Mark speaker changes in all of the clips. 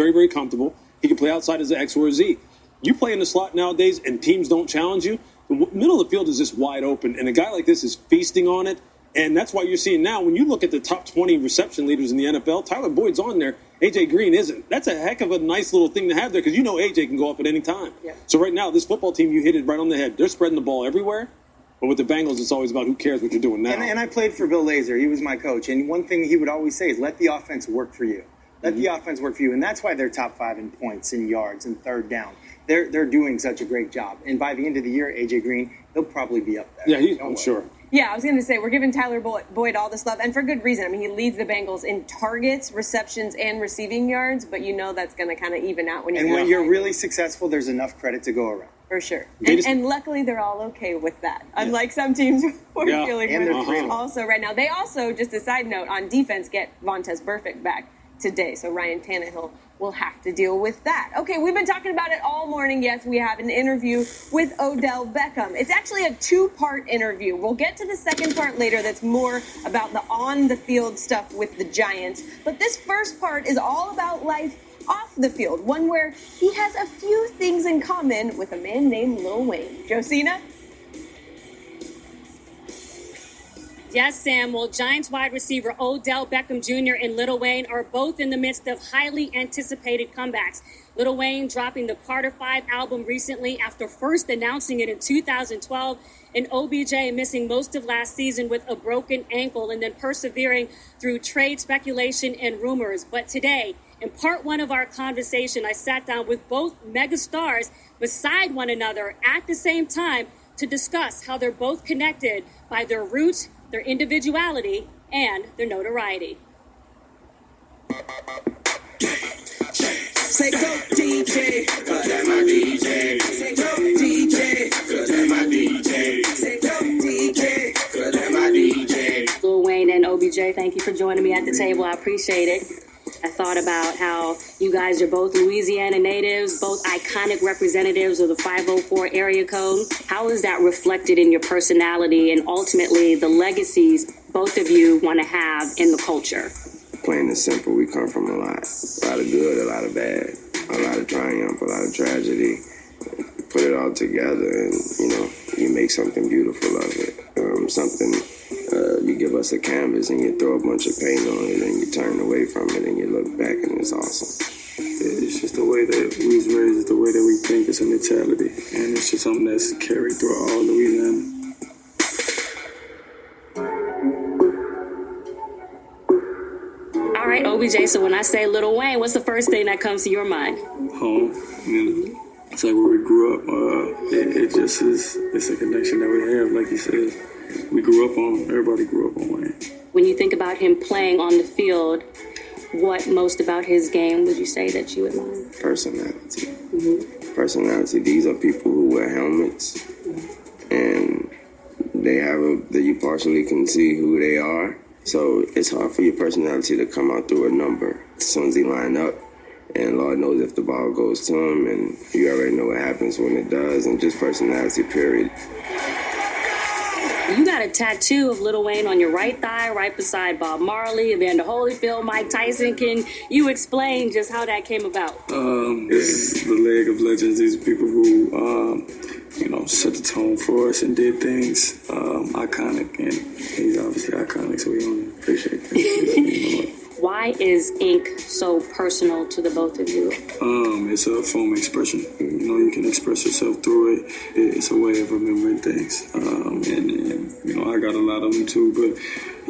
Speaker 1: very, very comfortable. He can play outside as an X or a Z. You play in the slot nowadays and teams don't challenge you, the middle of the field is just wide open, and a guy like this is feasting on it. And that's why you're seeing now, when you look at the top 20 reception leaders in the NFL, Tyler Boyd's on there. A.J. Green isn't. That's a heck of a nice little thing to have there because you know A.J. can go up at any time. Yeah. So right now, this football team, you hit it right on the head. They're spreading the ball everywhere. But with the Bengals, it's always about who cares what you're doing now.
Speaker 2: And I played for Bill Lazor. He was my coach. And one thing he would always say is let the offense work for you. Let the offense work for you. And that's why they're top 5 in points, in yards, and third down. They're doing such a great job. And by the end of the year, A.J. Green, he'll probably be up there.
Speaker 1: Yeah, I'm sure.
Speaker 3: Yeah, I was going to say, we're giving Tyler Boyd all this love, and for good reason. I mean, he leads the Bengals in targets, receptions, and receiving yards, but you know that's going to kind of even out when
Speaker 2: you're really successful, there's enough credit to go around.
Speaker 3: For sure. And luckily, they're all okay with that, unlike some teams we're feeling also right now. They also, just a side note, on defense, get Vontaze Burfict back today, so Ryan Tannehill will have to deal with that. Okay, we've been talking about it all morning. Yes, we have an interview with Odell Beckham. It's actually a 2-part interview. We'll get to the second part later that's more about the on-the-field stuff with the Giants. But this first part is all about life off the field, one where he has a few things in common with a man named Lil Wayne. Josina?
Speaker 4: Yes, Sam. Well, Giants wide receiver Odell Beckham Jr. and Lil Wayne are both in the midst of highly anticipated comebacks. Lil Wayne dropping the Carter 5 album recently after first announcing it in 2012, and OBJ missing most of last season with a broken ankle and then persevering through trade speculation and rumors. But today, in part 1 of our conversation, I sat down with both mega stars beside one another at the same time to discuss how they're both connected by their roots, their individuality, and their notoriety.
Speaker 5: Say go DJ, cause that's my DJ. Say go DJ, cause that's my DJ. Say go DJ, cause that's my DJ.
Speaker 4: Lil Wayne and OBJ, thank you for joining me at the table. I appreciate it. I thought about how you guys are both Louisiana natives, both iconic representatives of the 504 area code. How is that reflected in your personality and ultimately the legacies both of you want to have in the culture?
Speaker 6: Plain and simple, we come from a lot of good, a lot of bad, a lot of triumph, a lot of tragedy. Put it all together and, you make something beautiful of it. You give us a canvas and you throw a bunch of paint on it and you turn away from it and you look back and it's awesome.
Speaker 7: It's just the way that we was raised, it's the way that we think, it's a mentality. And it's just something that's carried through all Louisiana.
Speaker 4: All right, OBJ, so when I say Lil Wayne, what's the first thing that comes to your mind?
Speaker 7: Home. It's like where we grew up. It just is, it's a connection that we have, like you said. We grew up on, everybody grew up on Wayne.
Speaker 4: When you think about him playing on the field, what most about his game would you say that you admire?
Speaker 6: Personality. Personality. These are people who wear helmets and you partially can see who they are. So it's hard for your personality to come out through a number. As soon as he line up, and Lord knows if the ball goes to him, and you already know what happens when it does, and just personality, period.
Speaker 4: You got a tattoo of Lil Wayne on your right thigh, right beside Bob Marley, Evander Holyfield, Mike Tyson. Can you explain just how that came about?
Speaker 7: This is the leg of legends. These are people who, set the tone for us and did things iconic, and he's obviously iconic, so we only appreciate that.
Speaker 4: Why is ink so personal to the both of you?
Speaker 7: It's a form of expression. You can express yourself through it. It's a way of remembering things. I got a lot of them too, but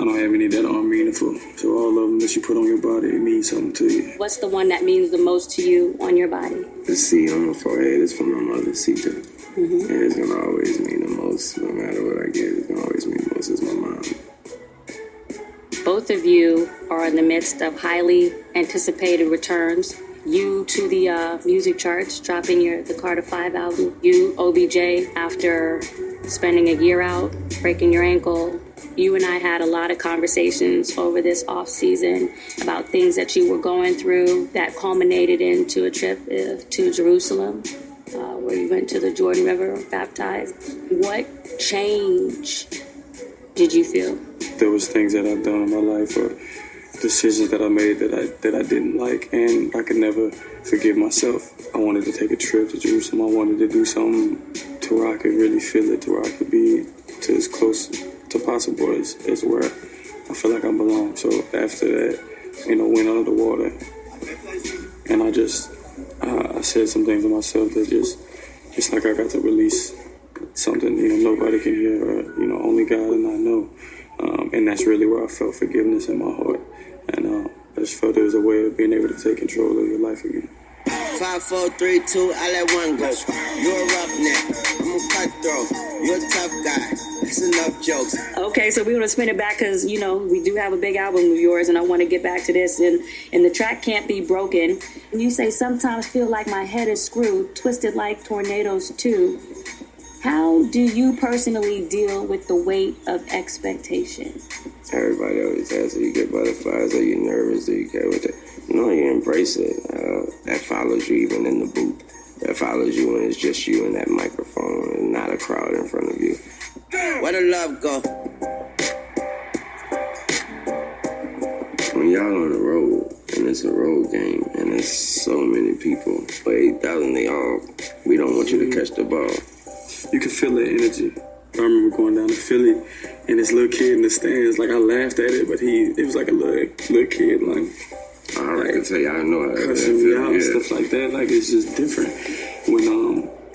Speaker 7: I don't have any that aren't meaningful. So all of them that you put on your body, it means something to you.
Speaker 4: What's the one that means the most to you on your body?
Speaker 6: The C on my forehead is from my mother, Sita. And it's going to always mean the most. No matter what I get, it's going to always mean the most. It's my mom.
Speaker 4: Both of you are in the midst of highly anticipated returns. You to the music charts, dropping the Carter 5 album. You, OBJ, after spending a year out, breaking your ankle. You and I had a lot of conversations over this off season about things that you were going through that culminated into a trip to Jerusalem, where you went to the Jordan River, baptized. What change did you feel?
Speaker 7: There was things that I've done in my life, or decisions that I made that I didn't like, and I could never forgive myself. I wanted to take a trip to Jerusalem. I wanted to do something to where I could really feel it, to where I could be to as close to possible as where I feel like I belong. So after that, went under the water, and I said some things to myself that it's like I got to release something, nobody can hear, or, only God and I know. And that's really where I felt forgiveness in my heart. And I just felt there was a way of being able to take control of your life again.
Speaker 8: 5, 4, 3, 2, I let one go. You're a roughneck, I'm a cutthroat. You're a tough guy. That's enough jokes.
Speaker 9: Okay, so we want to spin it back because, we do have a big album of yours, and I want to get back to this. And the track Can't Be Broken. And you say, sometimes feel like my head is screwed, twisted like tornadoes too. How do you personally deal with the weight of expectation?
Speaker 6: Everybody always asks, do you get butterflies? Are you nervous? Do you care with it? No, you embrace it. That follows you even in the booth. That follows you when it's just you and that microphone and not a crowd in front of you.
Speaker 8: Where the love go?
Speaker 6: When y'all on the road, and it's a road game, and there's so many people, but 8,000, we don't want you to catch the ball.
Speaker 7: You can feel the energy. I remember going down to Philly, and this little kid in the stands, like I laughed at it, but it was like a little kid, like
Speaker 6: I can tell you, I know how
Speaker 7: cussing me out and stuff like that. Like, it's just different when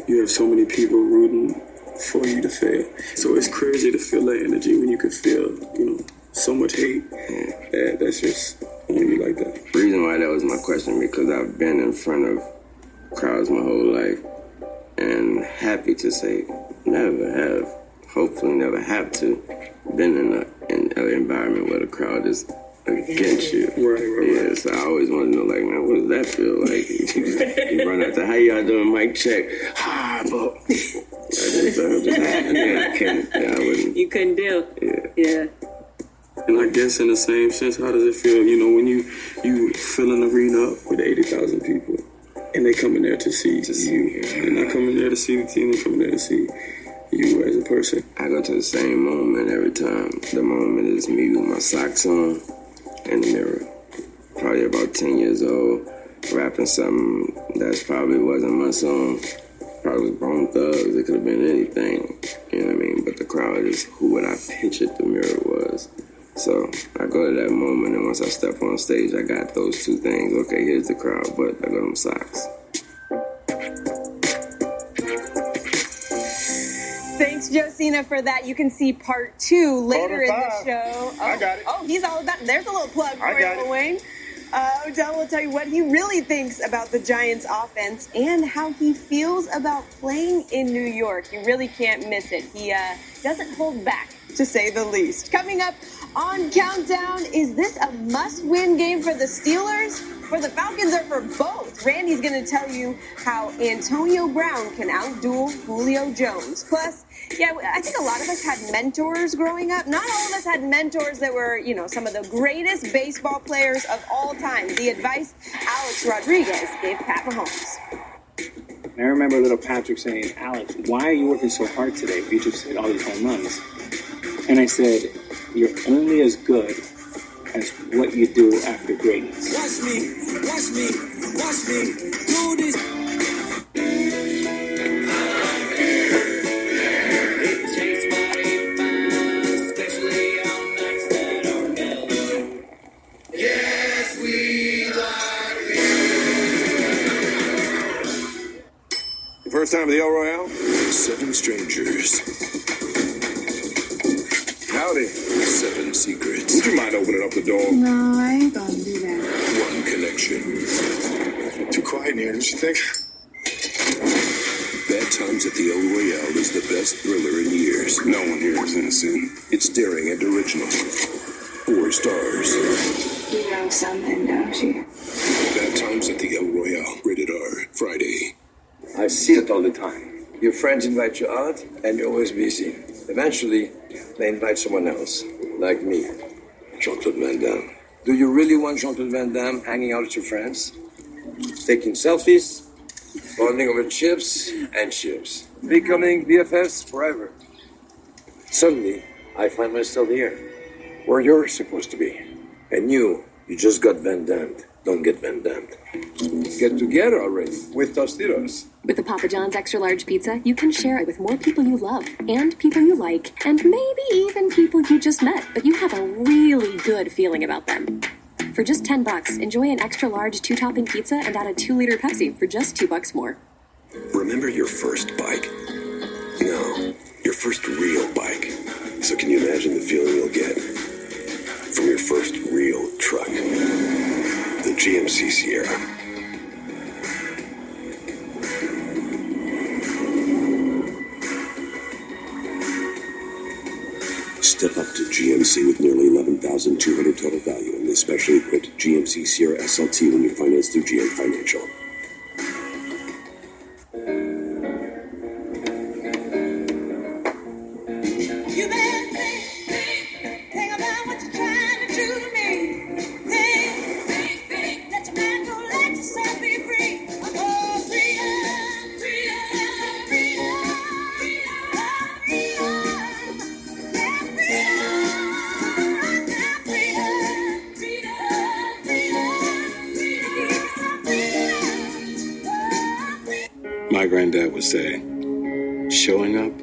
Speaker 7: you have so many people rooting for you to fail. So it's crazy to feel that energy when you can feel, so much hate. Yeah, that's just on you like that.
Speaker 6: The reason why that was my question, because I've been in front of crowds my whole life, and happy to say, never have, hopefully never have to, been in an environment where the crowd is against you.
Speaker 7: Right.
Speaker 6: So I always want to know, like, man, what does that feel like? You run out to, how y'all doing, mic check? But I wouldn't.
Speaker 9: You couldn't deal. Yeah.
Speaker 7: And I guess in the same sense, how does it feel, when you fill an arena with 80,000 people, and they come in there to see you. They're not coming there to see the team, they're coming there to see you as a person.
Speaker 6: I go to the same moment every time. The moment is me with my socks on in the mirror. Probably about 10 years old, rapping something that probably wasn't my song. Probably Bone Thugs, it could have been anything, you know what I mean? But the crowd is who what I pictured the mirror was. So I go to that moment, and once I step on stage, I got those two things. Okay, here's the crowd, but I got them socks.
Speaker 3: Thanks, Josina, for that. You can see part 2 later in the show.
Speaker 2: I got it.
Speaker 3: Oh, he's all about. There's a little plug for you, Lil Wayne. Odell will tell you what he really thinks about the Giants' offense and how he feels about playing in New York. You really can't miss it. He doesn't hold back, to say the least. Coming up on Countdown, is this a must-win game for the Steelers, for the Falcons, or for both? Randy's going to tell you how Antonio Brown can outduel Julio Jones. Plus, I think a lot of us had mentors growing up. Not all of us had mentors that were, some of the greatest baseball players of all time. The advice Alex Rodriguez gave Pat Mahomes.
Speaker 10: I remember little Patrick saying, "Alex, why are you working so hard today? You just hit all these home runs." And I said, "You're only as good as what you do after greatness."
Speaker 5: Watch me do this. Yes, we like it.
Speaker 11: First time at the El Royale? 7 strangers. Howdy. 7 secrets. Would you mind opening up the door?
Speaker 12: No, I ain't gonna do that.
Speaker 11: 1 connection. Too quiet in here, don't you think? Bad Times at the El Royale is the best thriller in years. No one here is innocent. It's daring and original. 4 stars.
Speaker 12: You know something, don't you?
Speaker 11: Bad Times at the El Royale. Rated R. Friday.
Speaker 13: I see it all the time. Your friends invite you out, and you're always busy. Eventually, they invite someone else, like me.
Speaker 11: Jean-Claude Van Damme.
Speaker 13: Do you really want Jean-Claude Van Damme hanging out with your friends? Taking selfies, bonding over chips and chips, becoming BFFs forever. Suddenly, I find myself here, where you're supposed to be. And you You just got Van Dammed. Don't get Van Dammed. Get together already with Tostitos.
Speaker 14: With the Papa John's extra large pizza, you can share it with more people you love and people you like and maybe even people you just met, but you have a really good feeling about them. For just $10, enjoy an extra large 2-topping pizza and add a 2-liter Pepsi for just $2 more.
Speaker 11: Remember your first bike? No, your first real bike. So can you imagine the feeling you'll get from your first real truck? The GMC Sierra. Step up to GMC with nearly $11,200 total value in the specially equipped GMC Sierra SLT when you finance through GM Financial.
Speaker 15: My granddad would say, showing up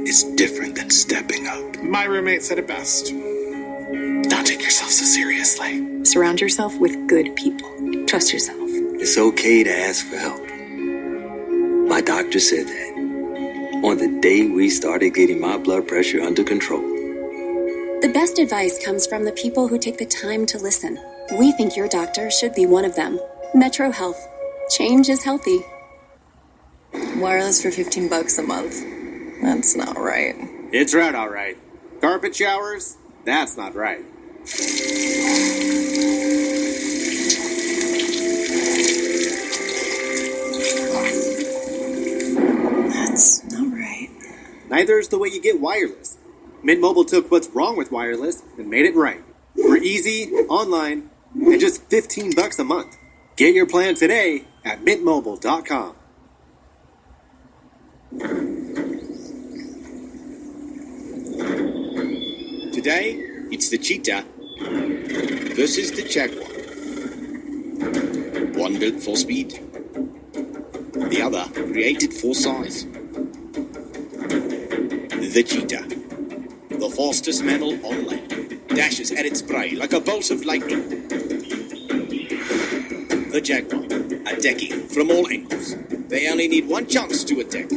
Speaker 15: is different than stepping up.
Speaker 16: My roommate said it best. Don't take yourself so seriously.
Speaker 14: Surround yourself with good people. Trust yourself.
Speaker 17: It's okay to ask for help. My doctor said that on the day we started getting my blood pressure under control.
Speaker 14: The best advice comes from the people who take the time to listen. We think your doctor should be one of them. Metro Health. Change is healthy.
Speaker 18: Wireless for $15 a month. That's not right.
Speaker 16: It's right, all right. Carpet showers? That's not right.
Speaker 18: That's not right.
Speaker 16: Neither is the way you get wireless. Mint Mobile took what's wrong with wireless and made it right. We're easy, online, and just $15 a month. Get your plan today at mintmobile.com.
Speaker 19: Today, it's the cheetah versus the jaguar. One built for speed, the other created for size. The cheetah, the fastest mammal on land, dashes at its prey like a bolt of lightning. The jaguar, attacking from all angles. They only need one chance to attack.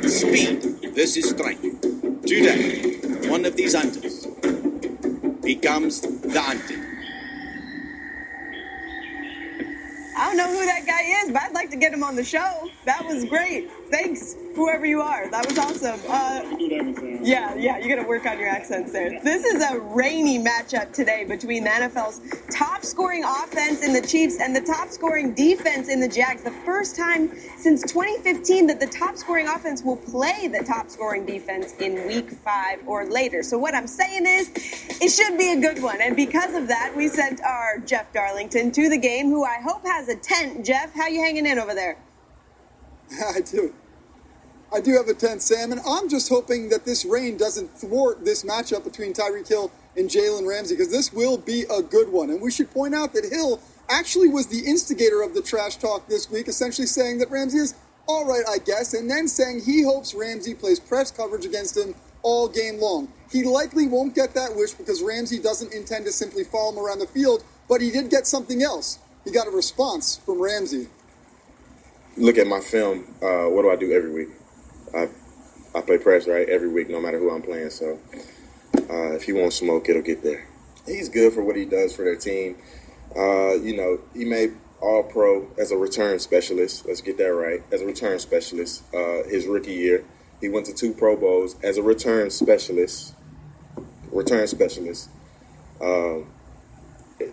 Speaker 19: Speed versus strength. Today, one of these hunters becomes the hunted.
Speaker 3: I don't know who that guy is, but I'd like to get him on the show. That was great. Thanks, whoever you are. That was awesome. Yeah, you got to work on your accents there. This is a rainy matchup today between the NFL's top-scoring offense in the Chiefs and the top-scoring defense in the Jags. The first time since 2015 that the top-scoring offense will play the top-scoring defense in Week 5 or later. So what I'm saying is, it should be a good one. And because of that, we sent our Jeff Darlington to the game, who I hope has a tent. Jeff, how you hanging in over there?
Speaker 20: I do have a tent, Sam, and I'm just hoping that this rain doesn't thwart this matchup between Tyreek Hill and Jalen Ramsey, because this will be a good one. And we should point out that Hill actually was the instigator of the trash talk this week, essentially saying that Ramsey is all right, I guess, and then saying he hopes Ramsey plays press coverage against him all game long. He likely won't get that wish because Ramsey doesn't intend to simply follow him around the field, but he did get something else. He got a response from Ramsey.
Speaker 21: Look at my film. What do I do every week? I play press, right, every week, no matter who I'm playing. So if he won't smoke, it'll get there. He's good for what he does for their team. He made All-Pro as a return specialist. Let's get that right. As a return specialist, his rookie year, he went to 2 Pro Bowls as a return specialist.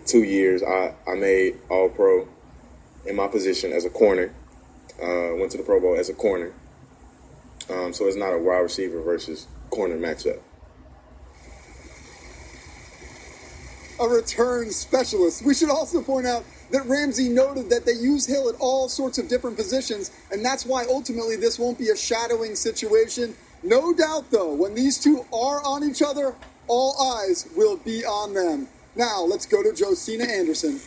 Speaker 21: 2 years, I made All-Pro in my position as a corner. Went to the Pro Bowl as a corner. So it's not a wide receiver versus corner matchup.
Speaker 20: A return specialist. We should also point out that Ramsey noted that they use Hill at all sorts of different positions, and that's why ultimately this won't be a shadowing situation. No doubt, though, when these two are on each other, all eyes will be on them. Now, let's go to Josina Anderson.